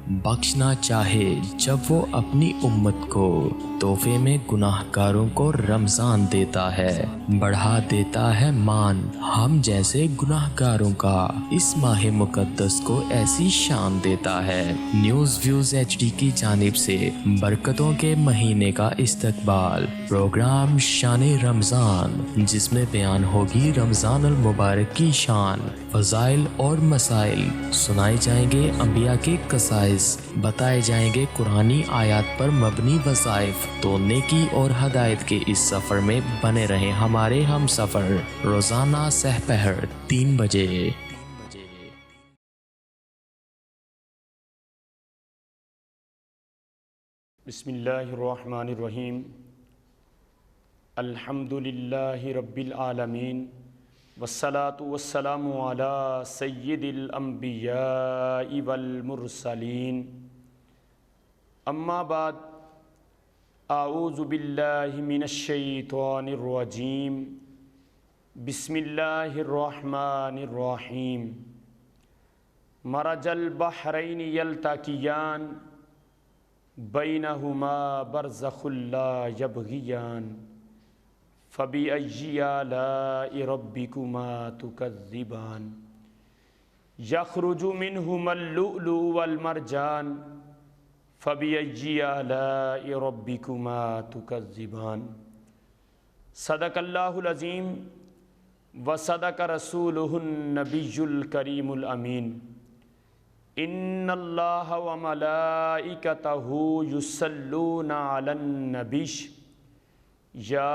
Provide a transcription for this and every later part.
بخشنا چاہے جب وہ اپنی امت کو تحفے میں گناہ گاروں کو رمضان دیتا ہے، بڑھا دیتا ہے مان ہم جیسے گناہ گاروں کا، اس ماہ مقدس کو ایسی شان دیتا ہے۔ نیوز ویوز HD کی جانب سے برکتوں کے مہینے کا استقبال پروگرام شان رمضان، جس میں بیان ہوگی رمضان المبارک کی شان، فضائل اور مسائل، سنائے جائیں گے انبیاء کے قصائص، بتائے جائیں گے قرآنی آیات پر مبنی وظائف۔ تو نیکی اور ہدایت کے اس سفر میں بنے رہیں ہمارے ہم سفر، روزانہ سحر 3 بجے۔ بسم اللہ الرحمن الرحیم، الحمد للہ رب العالمین، والصلاة والسلام علی سید الانبیاء والمرسلین، اما بعد، اعوذ باللہ من الشیطان الرجیم، بسم اللہ الرحمن الرحیم، مرج البحرین یلتقیان بینہما برزخ لا یبغیان فبأی آلاء ربکما تکذبان یخرج منہما اللؤلؤ والمرجان فبأی آلاء ربکما تکذبان۔ صدق اللہ العظیم وصدق رسولہ النبی الکریم الامین۔ ان اللہ وملائکتہ یصلون علی النبی یا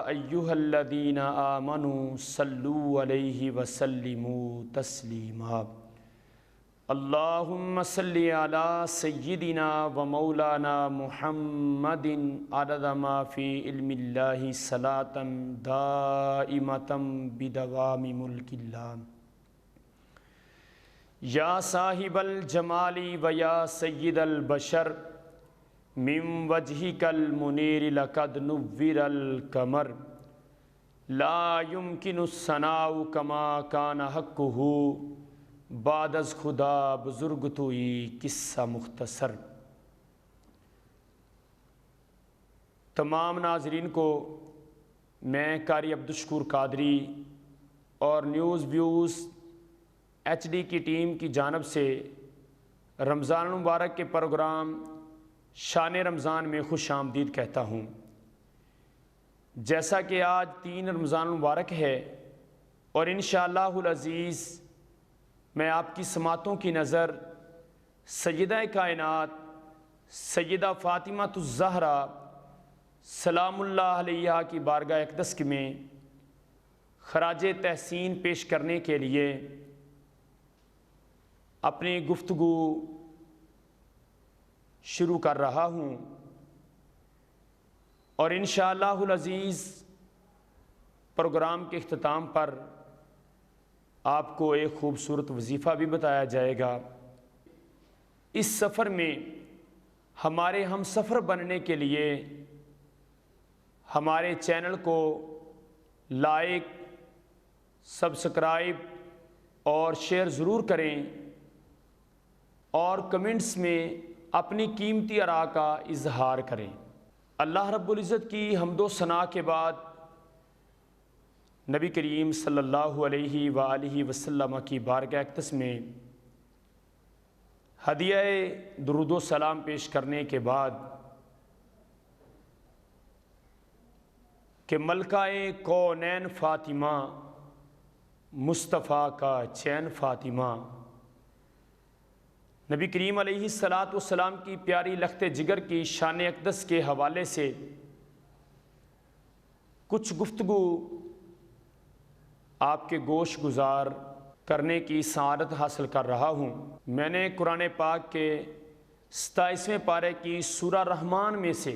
ایہا الذین آمنوا صلوا علیہ وسلموا تسلیما۔ اللہم صلی علی سیدنا ومولانا محمد عدد ما فی علم اللہ صلاۃ دائمۃ بدوام ملک اللہ۔ یا صاحب الجمال و یا سید البشر من وجہک المنیر لقد نور القمر لا یمکن الثناء کما کان حقہ بعد از خدا بزرگ توئی قصہ مختصر۔ تمام ناظرین کو میں قاری عبدالشکور قادری اور نیوز ویوز HD کی ٹیم کی جانب سے رمضان المبارک کے پروگرام شان رمضان میں خوش آمدید کہتا ہوں۔ جیسا کہ آج 3 رمضان المبارک ہے اور انشاءاللہ العزیز میں آپ کی سماعتوں کی نظر سیدہ کائنات سیدہ فاطمہ الزہرا سلام اللہ علیہا کی بارگاہ اقدس میں خراج تحسین پیش کرنے کے لیے اپنی گفتگو شروع کر رہا ہوں، اور انشاءاللہ العزیز پروگرام کے اختتام پر آپ کو ایک خوبصورت وظیفہ بھی بتایا جائے گا۔ اس سفر میں ہمارے ہم سفر بننے کے لیے ہمارے چینل کو لائک، سبسکرائب اور شیئر ضرور کریں، اور کمنٹس میں اپنی قیمتی آراء کا اظہار کریں۔ اللہ رب العزت کی حمد و ثناء کے بعد نبی کریم صلی اللہ علیہ وآلہ وسلم کی بارگاہ اقدس میں ہدیہ درود و سلام پیش کرنے کے بعد کہ ملکہ کونین فاطمہ، مصطفیٰ کا چین فاطمہ، نبی کریم علیہ السلام کی پیاری لخت جگر کی شان اقدس کے حوالے سے کچھ گفتگو آپ کے گوش گزار کرنے کی سعادت حاصل کر رہا ہوں۔ میں نے قرآن پاک کے 27ویں پارے کی سورہ رحمان میں سے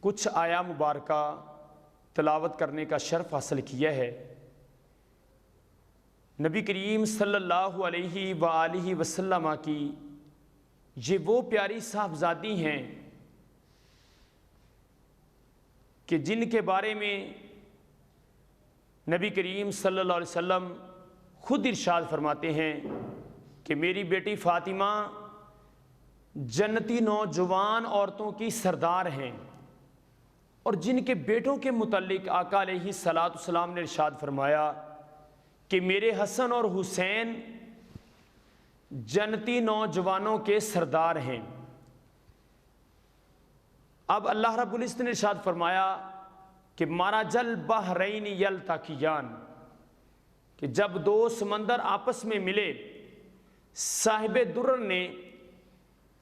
کچھ آیا مبارکہ تلاوت کرنے کا شرف حاصل کیا ہے۔ نبی کریم صلی اللہ علیہ وآلہ وسلم کی یہ وہ پیاری صاحبزادی ہیں کہ جن کے بارے میں نبی کریم صلی اللہ علیہ وسلم خود ارشاد فرماتے ہیں کہ میری بیٹی فاطمہ جنتی نوجوان عورتوں کی سردار ہیں، اور جن کے بیٹوں کے متعلق آقا علیہ الصلاۃ والسلام نے ارشاد فرمایا کہ میرے حسن اور حسین جنتی نوجوانوں کے سردار ہیں۔ اب اللہ رب العزت نے ارشاد فرمایا کہ مرج البحرین یلتقیان، کہ جب دو سمندر آپس میں ملے۔ صاحب درر نے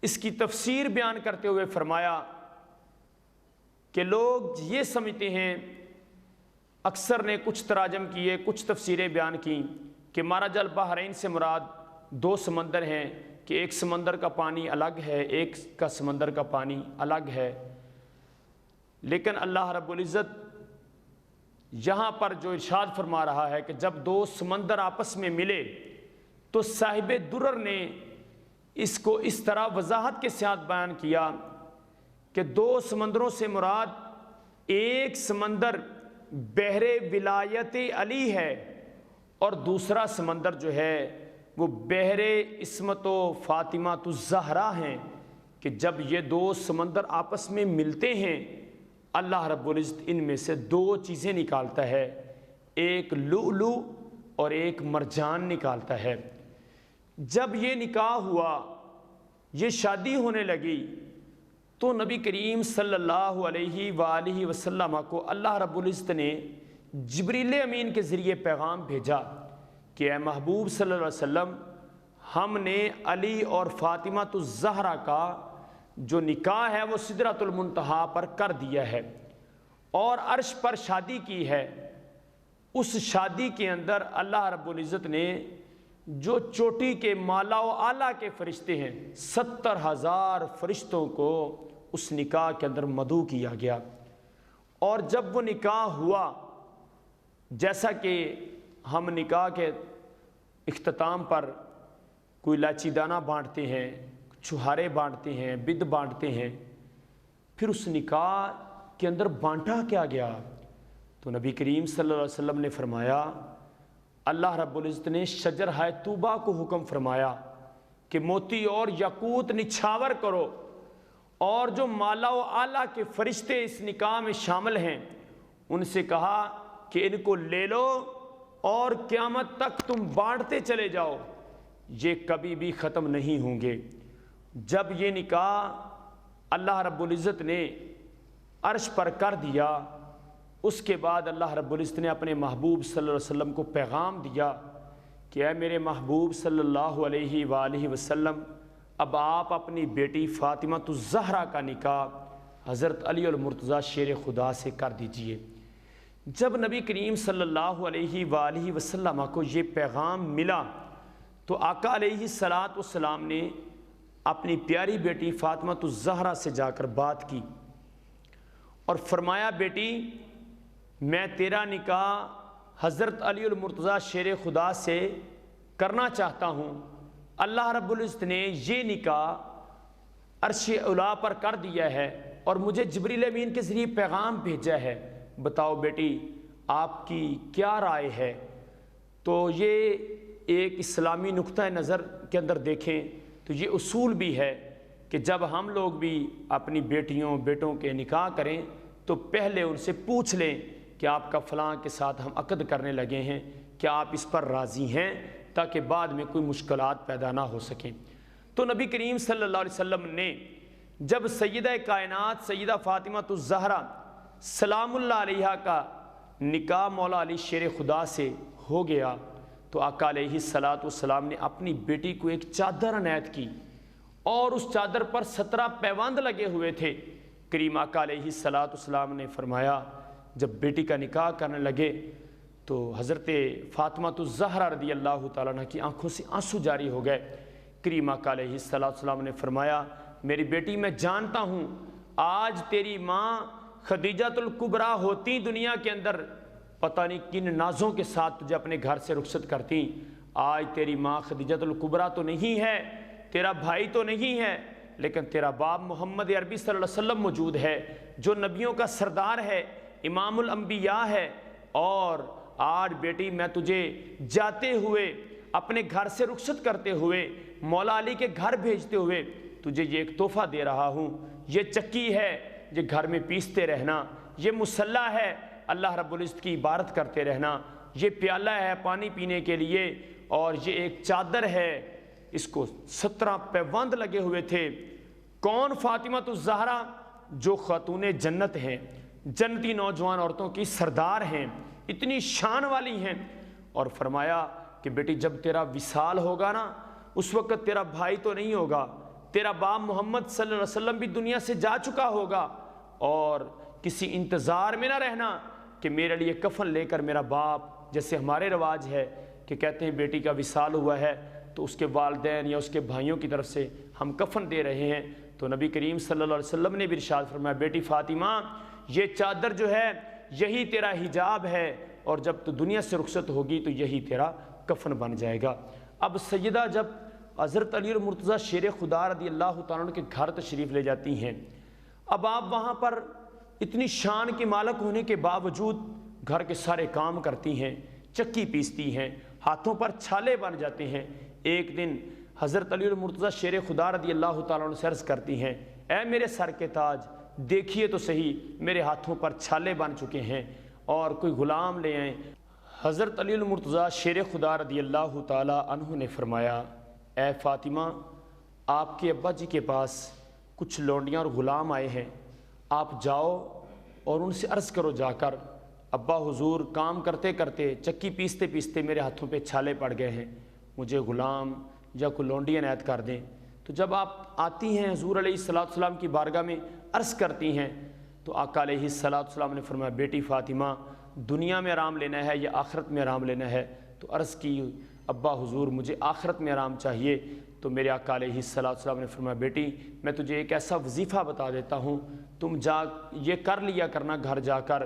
اس کی تفسیر بیان کرتے ہوئے فرمایا کہ لوگ یہ سمجھتے ہیں، اکثر نے کچھ تراجم کیے، کچھ تفسیریں بیان کی کہ مرج البحرین سے مراد دو سمندر ہیں، کہ ایک سمندر کا پانی الگ ہے، ایک کا سمندر کا پانی الگ ہے۔ لیکن اللہ رب العزت یہاں پر جو ارشاد فرما رہا ہے کہ جب دو سمندر آپس میں ملے، تو صاحب درر نے اس کو اس طرح وضاحت کے ساتھ بیان کیا کہ دو سمندروں سے مراد ایک سمندر بحر ولایت علی ہے، اور دوسرا سمندر جو ہے وہ بحر عصمت و فاطمہ الزہرا ہیں، کہ جب یہ دو سمندر آپس میں ملتے ہیں اللہ رب العزت ان میں سے دو چیزیں نکالتا ہے، ایک لؤلؤ اور ایک مرجان نکالتا ہے۔ جب یہ نکاح ہوا، یہ شادی ہونے لگی، تو نبی کریم صلی اللہ علیہ وآلہ وسلم کو اللہ رب العزت نے جبریل امین کے ذریعے پیغام بھیجا کہ اے محبوب صلی اللہ علیہ وسلم، ہم نے علی اور فاطمہ الزہرا کا جو نکاح ہے وہ سدرۃ المنتہا پر کر دیا ہے اور عرش پر شادی کی ہے۔ اس شادی کے اندر اللہ رب العزت نے جو چوٹی کے مالا و اعلیٰ کے فرشتے ہیں 70,000 فرشتوں کو اس نکاح کے اندر مدعو کیا گیا، اور جب وہ نکاح ہوا، جیسا کہ ہم نکاح کے اختتام پر کوئی الائچی دانہ بانٹتے ہیں، چھہارے بانٹتے ہیں، بد بانٹتے ہیں، پھر اس نکاح کے اندر بانٹا کیا گیا؟ تو نبی کریم صلی اللہ علیہ وسلم نے فرمایا، اللہ رب العزت نے شجر ہائے طوبہ کو حکم فرمایا کہ موتی اور یاقوت نچھاور کرو، اور جو مالا و اعلیٰ کے فرشتے اس نکاح میں شامل ہیں ان سے کہا کہ ان کو لے لو اور قیامت تک تم بانٹتے چلے جاؤ، یہ کبھی بھی ختم نہیں ہوں گے۔ جب یہ نکاح اللہ رب العزت نے عرش پر کر دیا، اس کے بعد اللہ رب العزت نے اپنے محبوب صلی اللہ علیہ وسلم کو پیغام دیا کہ اے میرے محبوب صلی اللہ علیہ وآلہ وسلم، اب آپ اپنی بیٹی فاطمہ الزہرا کا نکاح حضرت علی المرتضیٰ شیر خدا سے کر دیجئے۔ جب نبی کریم صلی اللہ علیہ وآلہ وسلم کو یہ پیغام ملا تو آقا علیہ الصلاۃ والسلام نے اپنی پیاری بیٹی فاطمہ الزہرا سے جا کر بات کی اور فرمایا، بیٹی میں تیرا نکاح حضرت علی المرتضیٰ شیر خدا سے کرنا چاہتا ہوں۔ اللہ رب العزت نے یہ نکاح عرش اعلیٰ پر کر دیا ہے اور مجھے جبریل امین کے ذریعے پیغام بھیجا ہے، بتاؤ بیٹی آپ کی کیا رائے ہے؟ تو یہ ایک اسلامی نقطہ نظر کے اندر دیکھیں تو یہ اصول بھی ہے کہ جب ہم لوگ بھی اپنی بیٹیوں بیٹوں کے نکاح کریں تو پہلے ان سے پوچھ لیں کہ آپ کا فلاں کے ساتھ ہم عقد کرنے لگے ہیں، کیا آپ اس پر راضی ہیں، تاکہ بعد میں کوئی مشکلات پیدا نہ ہو سکیں۔ تو نبی کریم صلی اللہ علیہ وسلم نے جب سیدہ کائنات سیدہ فاطمہ الزہرا سلام اللہ علیہا کا نکاح مولا علی شیر خدا سے ہو گیا تو آقا علیہ الصلاۃ والسلام نے اپنی بیٹی کو ایک چادر عنایت کی اور اس چادر پر 17 پیوند لگے ہوئے تھے۔ کریم آقا علیہ الصلاۃ والسلام نے فرمایا، جب بیٹی کا نکاح کرنے لگے تو حضرت فاطمہ الزہرا رضی اللہ تعالیٰ عنہ کی آنکھوں سے آنسو جاری ہو گئے۔ کریم آقا علیہ الصلاۃ والسلام نے فرمایا، میری بیٹی میں جانتا ہوں آج تیری ماں خدیجۃ الکبریٰ ہوتی دنیا کے اندر پتہ نہیں کن نازوں کے ساتھ تجھے اپنے گھر سے رخصت کرتی، آج تیری ماں خدیجۃ الکبریٰ تو نہیں ہے، تیرا بھائی تو نہیں ہے، لیکن تیرا باپ محمد عربی صلی اللہ علیہ وسلم موجود ہے جو نبیوں کا سردار ہے، امام الانبیاء ہے، اور آج بیٹی میں تجھے جاتے ہوئے اپنے گھر سے رخصت کرتے ہوئے مولا علی کے گھر بھیجتے ہوئے تجھے یہ ایک تحفہ دے رہا ہوں، یہ چکی ہے، یہ گھر میں پیستے رہنا، یہ مصلی ہے، اللہ رب العزت کی عبادت کرتے رہنا، یہ پیالہ ہے پانی پینے کے لیے، اور یہ ایک چادر ہے، اس کو 17 پیوند لگے ہوئے تھے۔ کون؟ فاطمہ الزہرا، جو خاتون جنت ہیں، جنتی نوجوان عورتوں کی سردار ہیں، اتنی شان والی ہیں۔ اور فرمایا کہ بیٹی جب تیرا وصال ہوگا نا، اس وقت تیرا بھائی تو نہیں ہوگا، تیرا باپ محمد صلی اللہ علیہ وسلم بھی دنیا سے جا چکا ہوگا، اور کسی انتظار میں نہ رہنا کہ میرے لیے کفن لے کر میرا باپ، جیسے ہمارے رواج ہے کہ کہتے ہیں بیٹی کا وصال ہوا ہے تو اس کے والدین یا اس کے بھائیوں کی طرف سے ہم کفن دے رہے ہیں، تو نبی کریم صلی اللہ علیہ وسلم نے بھی ارشاد فرمایا بیٹی فاطمہ یہ چادر جو ہے یہی تیرا حجاب ہے، اور جب تو دنیا سے رخصت ہوگی تو یہی تیرا کفن بن جائے گا۔ اب سیدہ جب حضرت علی المرتضیٰ شیر خدا رضی اللہ تعالیٰ عنہ کے گھر تشریف لے جاتی ہیں، اب آپ وہاں پر اتنی شان کے مالک ہونے کے باوجود گھر کے سارے کام کرتی ہیں، چکی پیستی ہیں، ہاتھوں پر چھالے بن جاتے ہیں۔ ایک دن حضرت علی المرتضیٰ شیر خدا رضی اللہ تعالیٰ عنہ سے عرض کرتی ہیں اے میرے سر کے تاج، دیکھیے تو صحیح میرے ہاتھوں پر چھالے بن چکے ہیں، اور کوئی غلام لے آئیں۔ حضرت علی المرتضیٰ شیر خدا رضی اللہ تعالیٰ عنہ نے فرمایا اے فاطمہ، آپ کے ابا جی کے پاس کچھ لونڈیاں اور غلام آئے ہیں، آپ جاؤ اور ان سے عرض کرو جا کر ابا حضور کام کرتے کرتے چکی پیستے پیستے میرے ہاتھوں پہ چھالے پڑ گئے ہیں، مجھے غلام یا کوئی لونڈی عنایت کر دیں۔ تو جب آپ آتی ہیں حضور علیہ السلام کی بارگاہ میں عرض کرتی ہیں تو آقا علیہ السلام نے فرمایا بیٹی فاطمہ دنیا میں آرام لینا ہے یا آخرت میں آرام لینا ہے؟ تو عرض کی ابا حضور مجھے آخرت میں آرام چاہیے۔ تو میرے آقا علیہ السلام نے فرمایا بیٹی میں تجھے ایک ایسا وظیفہ بتا دیتا ہوں، تم جا یہ کر لیا کرنا گھر جا کر۔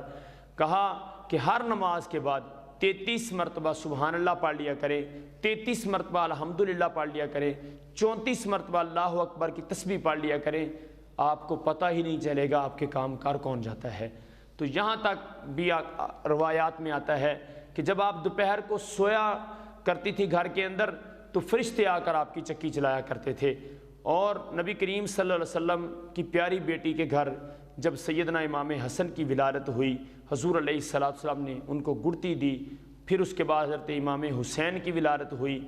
کہا کہ ہر نماز کے بعد 33 مرتبہ سبحان اللہ پڑھ لیا کرے، 33 مرتبہ الحمدللہ پڑھ لیا کرے، 34 مرتبہ اللہ اکبر کی تسبیح پڑھ لیا کرے، آپ کو پتہ ہی نہیں چلے گا آپ کے کام کار کون جاتا ہے۔ تو یہاں تک بھی روایات میں آتا ہے کہ جب آپ دوپہر کو سویا کرتی تھی گھر کے اندر تو فرشتے آ کر آپ کی چکی چلایا کرتے تھے۔ اور نبی کریم صلی اللہ علیہ وسلم کی پیاری بیٹی کے گھر جب سیدنا امام حسن کی ولادت ہوئی، حضور علیہ السلام نے ان کو گڑتی دی، پھر اس کے بعد حضرت امام حسین کی ولادت ہوئی،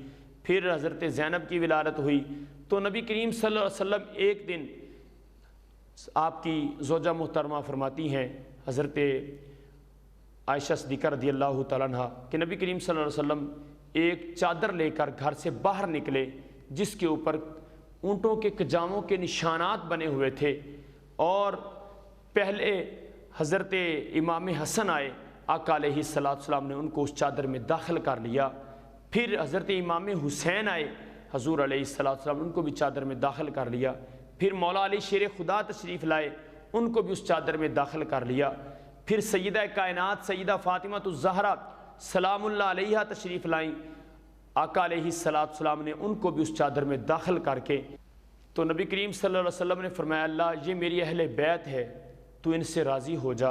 پھر حضرت زینب کی ولادت ہوئی، تو نبی کریم صلی اللہ علیہ وسلم ایک دن آپ کی زوجہ محترمہ فرماتی ہیں حضرت عائشہ صدیقہ رضی اللہ تعالیٰ عنہ کہ نبی کریم صلی اللہ علیہ وسلم ایک چادر لے کر گھر سے باہر نکلے جس کے اوپر اونٹوں کے کجاووں کے نشانات بنے ہوئے تھے، اور پہلے حضرت امام حسن آئے، آقا علیہ السلام نے ان کو اس چادر میں داخل کر لیا، پھر حضرت امام حسین آئے، حضور علیہ السلام نے ان کو بھی چادر میں داخل کر لیا، پھر مولا علی شیر خدا تشریف لائے، ان کو بھی اس چادر میں داخل کر لیا، پھر سیدہ کائنات سیدہ فاطمہ الزہرا سلام اللہ علیہ تشریف لائیں، آقا علیہ السلام نے ان کو بھی اس چادر میں داخل کر کے، تو نبی کریم صلی اللہ علیہ وسلم نے فرمایا اللہ یہ میری اہل بیت ہے، تو ان سے راضی ہو جا۔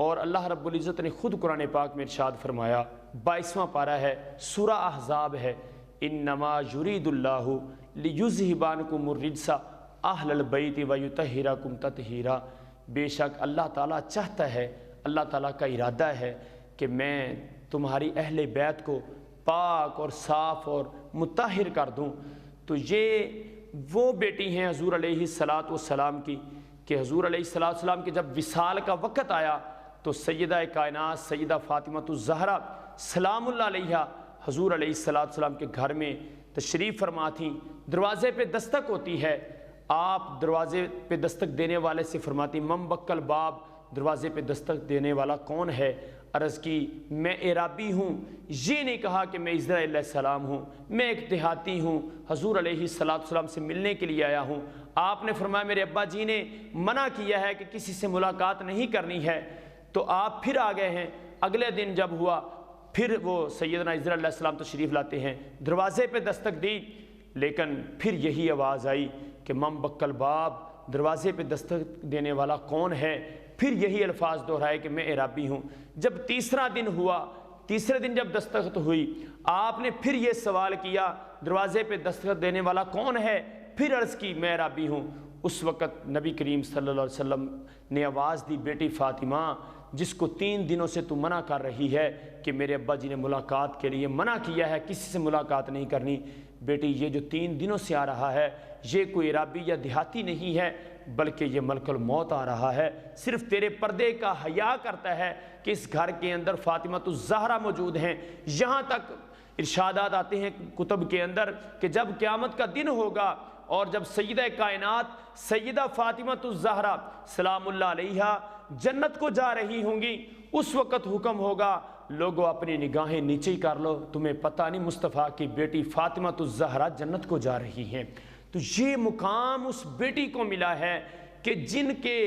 اور اللہ رب العزت نے خود قرآن پاک میں ارشاد فرمایا، 22واں پارہ ہے، سورہ احزاب ہے، انما یرید اللہ لیذھب عنکم الرجس اہل البیت ویطہرکم تطہیرا، بے شک اللہ تعالیٰ چاہتا ہے، اللہ تعالیٰ کا ارادہ ہے کہ میں تمہاری اہل بیت کو پاک اور صاف اور مطہر کر دوں۔ تو یہ وہ بیٹی ہیں حضور علیہ السلام کی کہ حضور علیہ السلام کے جب وصال کا وقت آیا تو سیدہ کائنات سیدہ فاطمہ الزہرا سلام اللہ علیہ حضور علیہ السلام کے گھر میں تشریف فرما تھیں۔ دروازے پہ دستک ہوتی ہے، آپ دروازے پہ دستک دینے والے سے فرماتی من بکل باب، دروازے پہ دستک دینے والا کون ہے؟ عرض کی میں عرابی ہوں، یہ نہیں کہا کہ میں عزرائیل علیہ السلام ہوں، میں ایک دیہاتی ہوں، حضور علیہ السلام سے ملنے کے لیے آیا ہوں۔ آپ نے فرمایا میرے ابا جی نے منع کیا ہے کہ کسی سے ملاقات نہیں کرنی ہے، تو آپ پھر آ گئے ہیں۔ اگلے دن جب ہوا پھر وہ سیدنا عزرائیل علیہ السلام تشریف لاتے ہیں، دروازے پہ دستک دی، لیکن پھر یہی آواز آئی کہ من بکل باب، دروازے پہ دستک دینے والا کون ہے؟ پھر یہی الفاظ دہرائے کہ میں عرابی ہوں۔ جب تیسرا دن ہوا، تیسرے دن جب دستخط ہوئی آپ نے پھر یہ سوال کیا دروازے پہ دستخط دینے والا کون ہے؟ پھر عرض کی میں رابی ہوں۔ اس وقت نبی کریم صلی اللہ علیہ وسلم نے آواز دی، بیٹی فاطمہ جس کو 3 دنوں سے تو منع کر رہی ہے کہ میرے ابا جی نے ملاقات کے لیے منع کیا ہے، کسی سے ملاقات نہیں کرنی، بیٹی یہ جو 3 دنوں سے آ رہا ہے یہ کوئی عرابی یا دیہاتی نہیں ہے بلکہ یہ ملک الموت آ رہا ہے، صرف تیرے پردے کا حیا کرتا ہے کہ اس گھر کے اندر فاطمہ الزہرا موجود ہیں۔ یہاں تک ارشادات آتے ہیں کتب کے اندر کہ جب قیامت کا دن ہوگا اور جب سیدہ کائنات سیدہ فاطمہ الزہرا سلام اللہ علیہا جنت کو جا رہی ہوں گی، اس وقت حکم ہوگا لوگوں اپنی نگاہیں نیچے ہی کر لو، تمہیں پتہ نہیں مصطفیٰ کی بیٹی فاطمہ الزہرا جنت کو جا رہی ہیں۔ تو یہ مقام اس بیٹی کو ملا ہے کہ جن کے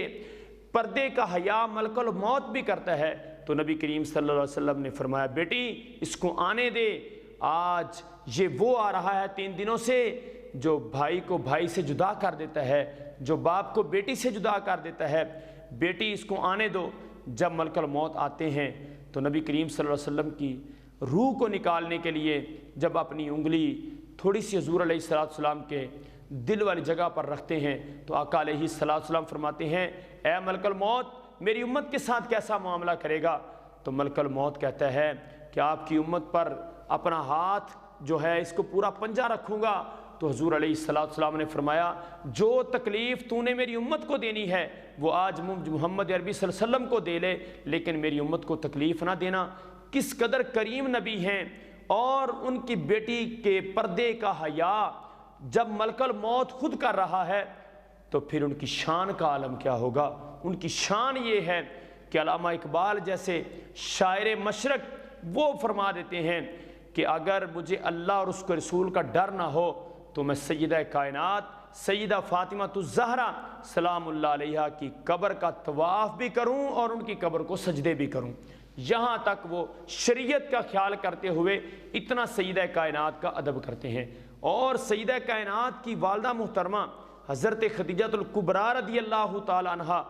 پردے کا حیا ملک الموت بھی کرتا ہے۔ تو نبی کریم صلی اللہ علیہ وسلم نے فرمایا بیٹی اس کو آنے دے، آج یہ وہ آ رہا ہے 3 دنوں سے جو بھائی کو بھائی سے جدا کر دیتا ہے، جو باپ کو بیٹی سے جدا کر دیتا ہے، بیٹی اس کو آنے دو۔ جب ملک الموت آتے ہیں تو نبی کریم صلی اللہ علیہ وسلم کی روح کو نکالنے کے لیے جب اپنی انگلی تھوڑی سی حضور علیہ السلام کے دل والی جگہ پر رکھتے ہیں تو آقا علیہ السلام فرماتے ہیں اے ملک الموت میری امت کے ساتھ کیسا معاملہ کرے گا؟ تو ملک الموت کہتا ہے کہ آپ کی امت پر اپنا ہاتھ جو ہے اس کو پورا پنجہ رکھوں گا۔ تو حضور علیہ السلام نے فرمایا جو تکلیف تو نے میری امت کو دینی ہے وہ آج محمد عربی صلی اللہ علیہ وسلم کو دے لے، لیکن میری امت کو تکلیف نہ دینا۔ کس قدر کریم نبی ہیں، اور ان کی بیٹی کے پردے کا حیا جب ملک الموت خود کر رہا ہے تو پھر ان کی شان کا عالم کیا ہوگا؟ ان کی شان یہ ہے کہ علامہ اقبال جیسے شاعر مشرق وہ فرما دیتے ہیں کہ اگر مجھے اللہ اور اس کے رسول کا ڈر نہ ہو تو میں سیدہ کائنات سیدہ فاطمہ الزہرا سلام اللہ علیہا کی قبر کا طواف بھی کروں اور ان کی قبر کو سجدے بھی کروں۔ یہاں تک وہ شریعت کا خیال کرتے ہوئے اتنا سیدہ کائنات کا ادب کرتے ہیں۔ اور سیدہ کائنات کی والدہ محترمہ حضرت خدیجہ الکبریٰ رضی اللہ تعالی عنہا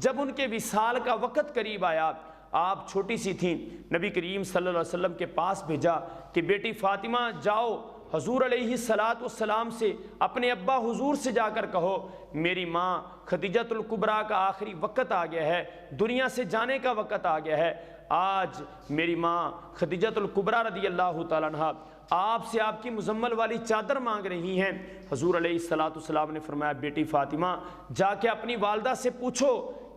جب ان کے وصال کا وقت قریب آیا، آپ چھوٹی سی تھیں، نبی کریم صلی اللہ علیہ وسلم کے پاس بھیجا کہ بیٹی فاطمہ جاؤ حضور علیہ السلام سے اپنے ابا حضور سے جا کر کہو میری ماں خدیجہ الکبریٰ کا آخری وقت آ گیا ہے، دنیا سے جانے کا وقت آ گیا ہے۔ آج میری ماں خدیجہ الکبریٰ رضی اللہ تعالیٰ عنہا آپ سے آپ کی مزمل والی چادر مانگ رہی ہیں۔ حضور علیہ السلام نے فرمایا بیٹی فاطمہ جا کے اپنی والدہ سے پوچھو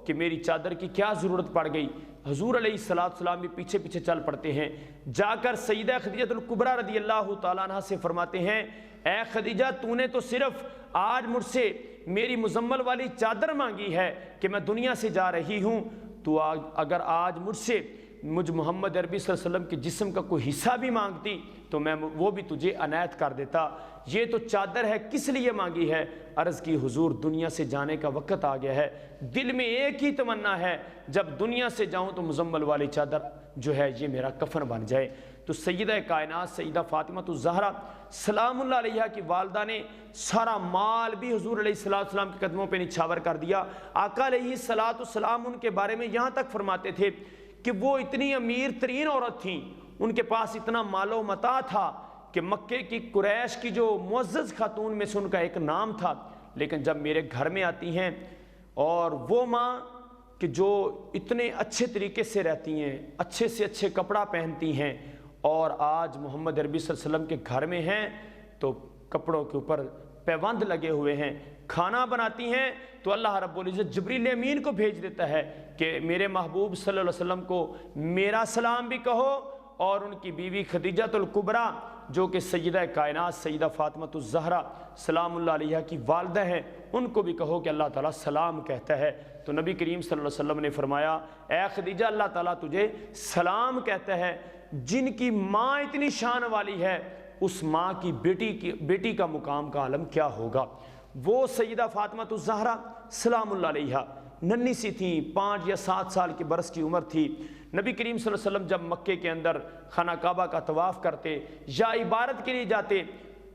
کہ میری چادر کی کیا ضرورت پڑ گئی۔ حضور علیہ السلام بھی پیچھے پیچھے چل پڑتے ہیں، جا کر سیدہ خدیجہ الکبریٰ رضی اللہ تعالیٰ عنہ سے فرماتے ہیں اے خدیجہ تو نے تو صرف آج مجھ سے میری مزمل والی چادر مانگی ہے کہ میں دنیا سے جا رہی ہوں، تو اگر آج مجھ سے مجھ محمد عربی صلی اللہ علیہ وسلم کے جسم کا کوئی حصہ بھی مانگتی تو میں وہ بھی تجھے عنایت کر دیتا۔ یہ تو چادر ہے کس لیے مانگی ہے؟ عرض کی حضور دنیا سے جانے کا وقت آ گیا ہے، دل میں ایک ہی تمنا ہے جب دنیا سے جاؤں تو مزمل والی چادر جو ہے یہ میرا کفن بن جائے۔ تو سیدہ کائنات سیدہ فاطمہ الزہرا سلام اللہ علیہا کی والدہ نے سارا مال بھی حضور علیہ السلام کے قدموں پہ نچھاور کر دیا۔ آقا علیہ السلام ان کے بارے میں یہاں تک فرماتے تھے کہ وہ اتنی امیر ترین عورت تھیں، ان کے پاس اتنا مال و متاع تھا کہ مکے کی قریش کی جو معزز خاتون میں سے ان کا ایک نام تھا، لیکن جب میرے گھر میں آتی ہیں اور وہ ماں کہ جو اتنے اچھے طریقے سے رہتی ہیں، اچھے سے اچھے کپڑا پہنتی ہیں، اور آج محمد عربی صلی اللہ علیہ وسلم کے گھر میں ہیں تو کپڑوں کے اوپر پیوند لگے ہوئے ہیں، کھانا بناتی ہیں تو اللہ رب العزت جبریل امین کو بھیج دیتا ہے کہ میرے محبوب صلی اللہ علیہ وسلم کو میرا سلام بھی کہو، اور ان کی بیوی خدیجہ الکبریٰ جو کہ سیدہ کائنات سیدہ فاطمہ الزہرا سلام اللہ علیہا کی والدہ ہیں ان کو بھی کہو کہ اللہ تعالیٰ سلام کہتا ہے۔ تو نبی کریم صلی اللہ علیہ وسلم نے فرمایا اے خدیجہ اللہ تعالیٰ تجھے سلام کہتا ہے۔ جن کی ماں اتنی شان والی ہے اس ماں کی بیٹی کا مقام کا عالم کیا ہوگا؟ وہ سیدہ فاطمہ الزہرا سلام اللہ علیہا ننھی سی تھیں، 5 یا 7 سال کے برس کی عمر تھی۔ نبی کریم صلی اللہ علیہ وسلم جب مکے کے اندر خانہ کعبہ کا طواف کرتے یا عبادت کے لیے جاتے،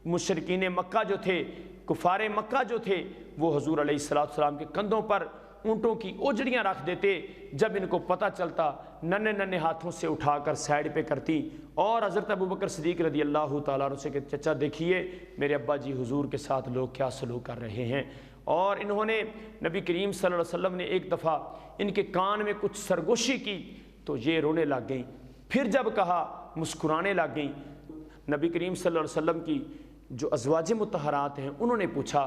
مشرکین مکہ جو تھے، کفار مکہ جو تھے، وہ حضور علیہ السلام کے کندھوں پر اونٹوں کی اوجڑیاں رکھ دیتے، جب ان کو پتہ چلتا ننھے ننھے ہاتھوں سے اٹھا کر سائڈ پہ کرتی، اور حضرت ابوبکر صدیق رضی اللہ تعالیٰ عنہ سے کہ چچا دیکھیے میرے ابا جی حضور کے ساتھ لوگ کیا سلوک کر رہے ہیں۔ اور انہوں نے نبی کریم صلی اللہ علیہ وسلم نے ایک دفعہ ان کے کان میں کچھ سرگوشی کی تو یہ رونے لگ گئیں، پھر جب کہا مسکرانے لگ گئیں۔ نبی کریم صلی اللہ علیہ وسلم کی جو ازواج مطہرات ہیں انہوں نے پوچھا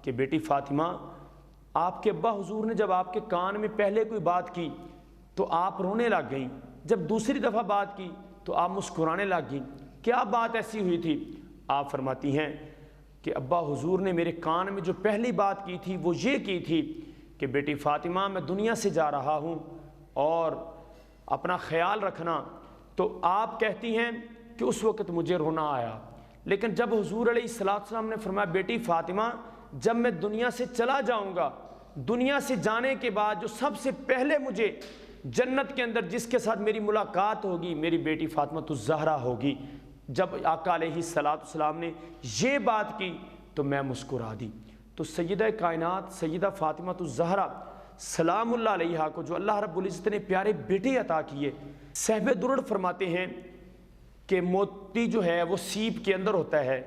کہ بیٹی فاطمہ، آپ کے ابا حضور نے جب آپ کے کان میں پہلے کوئی بات کی تو آپ رونے لگ گئیں، جب دوسری دفعہ بات کی تو آپ مسکرانے لگ گئیں، کیا بات ایسی ہوئی تھی؟ آپ فرماتی ہیں کہ ابا حضور نے میرے کان میں جو پہلی بات کی تھی وہ یہ کی تھی کہ بیٹی فاطمہ میں دنیا سے جا رہا ہوں اور اپنا خیال رکھنا، تو آپ کہتی ہیں کہ اس وقت مجھے رونا آیا، لیکن جب حضور علیہ السلام نے فرمایا بیٹی فاطمہ جب میں دنیا سے چلا جاؤں گا، دنیا سے جانے کے بعد جو سب سے پہلے مجھے جنت کے اندر جس کے ساتھ میری ملاقات ہوگی میری بیٹی فاطمہ الزہرا ہوگی، جب آقا علیہ السلام نے یہ بات کی تو میں مسکرا دی۔ تو سیدہ کائنات سیدہ فاطمہ الزہرا سلام اللہ علیہا کو جو اللہ رب العزت نے پیارے بیٹے عطا کیے، صحبہ درڑ فرماتے ہیں کہ موتی جو ہے وہ سیپ کے اندر ہوتا ہے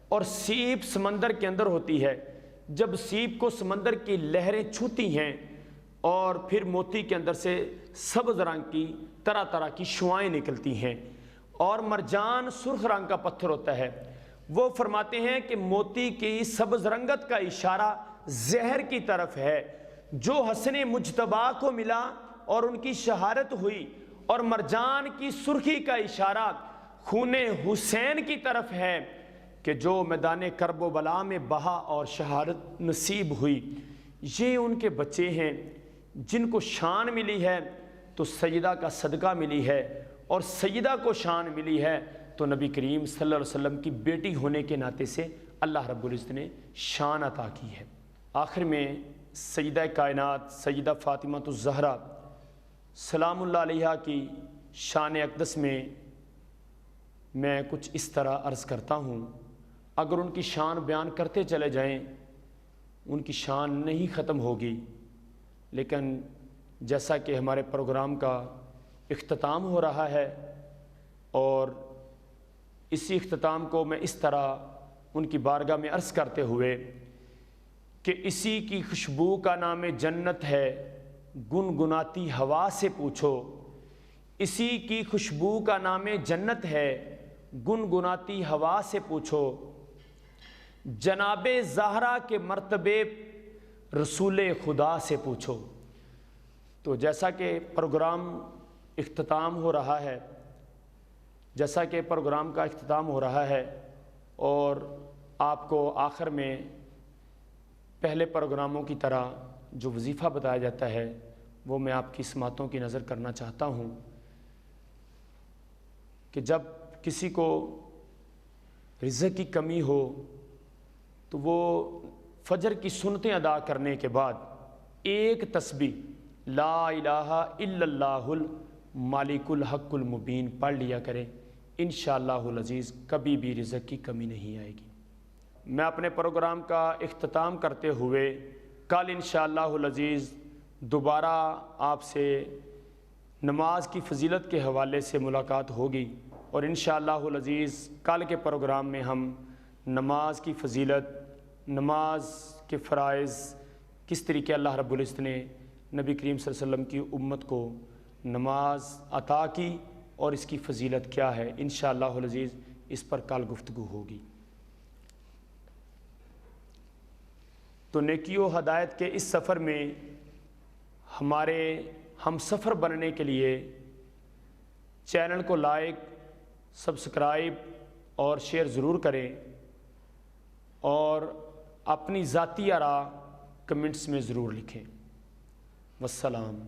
اور سیپ سمندر کے اندر ہوتی ہے، جب سیپ کو سمندر کی لہریں چھوتی ہیں اور پھر موتی کے اندر سے سبز رنگ کی طرح طرح کی شعائیں نکلتی ہیں، اور مرجان سرخ رنگ کا پتھر ہوتا ہے، وہ فرماتے ہیں کہ موتی کی سبز رنگت کا اشارہ زہر کی طرف ہے جو حسن مجتبیٰ کو ملا اور ان کی شہادت ہوئی، اور مرجان کی سرخی کا اشارہ خون حسین کی طرف ہے کہ جو میدان کرب و بلا میں بہا اور شہادت نصیب ہوئی۔ یہ ان کے بچے ہیں جن کو شان ملی ہے تو سیدہ کا صدقہ ملی ہے، اور سیدہ کو شان ملی ہے تو نبی کریم صلی اللہ علیہ وسلم کی بیٹی ہونے کے ناطے سے اللہ رب العزت نے شان عطا کی ہے۔ آخر میں سیدہ کائنات سیدہ فاطمہ الزہرا سلام اللہ علیہا کی شان اقدس میں کچھ اس طرح عرض کرتا ہوں، اگر ان کی شان بیان کرتے چلے جائیں ان کی شان نہیں ختم ہوگی، لیکن جیسا کہ ہمارے پروگرام کا اختتام ہو رہا ہے اور اسی اختتام کو میں اس طرح ان کی بارگاہ میں عرض کرتے ہوئے کہ اسی کی خوشبو کا نام جنت ہے گنگناتی ہوا سے پوچھو، اسی کی خوشبو کا نام جنت ہے گنگناتی ہوا سے پوچھو، جناب زہرا کے مرتبے رسول خدا سے پوچھو۔ تو جیسا کہ پروگرام اختتام ہو رہا ہے اور آپ کو آخر میں پہلے پروگراموں کی طرح جو وظیفہ بتایا جاتا ہے وہ میں آپ کی سماعتوں کی نظر کرنا چاہتا ہوں کہ جب کسی کو رزق کی کمی ہو تو وہ فجر کی سنتیں ادا کرنے کے بعد ایک تسبیح لا الہ الا اللہ المالک الحق المبین پڑھ لیا کریں، انشاءاللہ العزیز کبھی بھی رزق کی کمی نہیں آئے گی۔ میں اپنے پروگرام کا اختتام کرتے ہوئے کل انشاءاللہ العزیز دوبارہ آپ سے نماز کی فضیلت کے حوالے سے ملاقات ہوگی، اور انشاءاللہ العزیز کل کے پروگرام میں ہم نماز کی فضیلت، نماز کے فرائض، کس طریقے اللہ رب العزت نے نبی کریم صلی اللہ علیہ وسلم کی امت کو نماز عطا کی اور اس کی فضیلت کیا ہے، انشاءاللہ العزیز اس پر کل گفتگو ہوگی۔ تو نیکی و ہدایت کے اس سفر میں ہمارے ہم سفر بننے کے لیے چینل کو لائک، سبسکرائب اور شیئر ضرور کریں، اور اپنی ذاتی آراء کمنٹس میں ضرور لکھیں۔ والسلام۔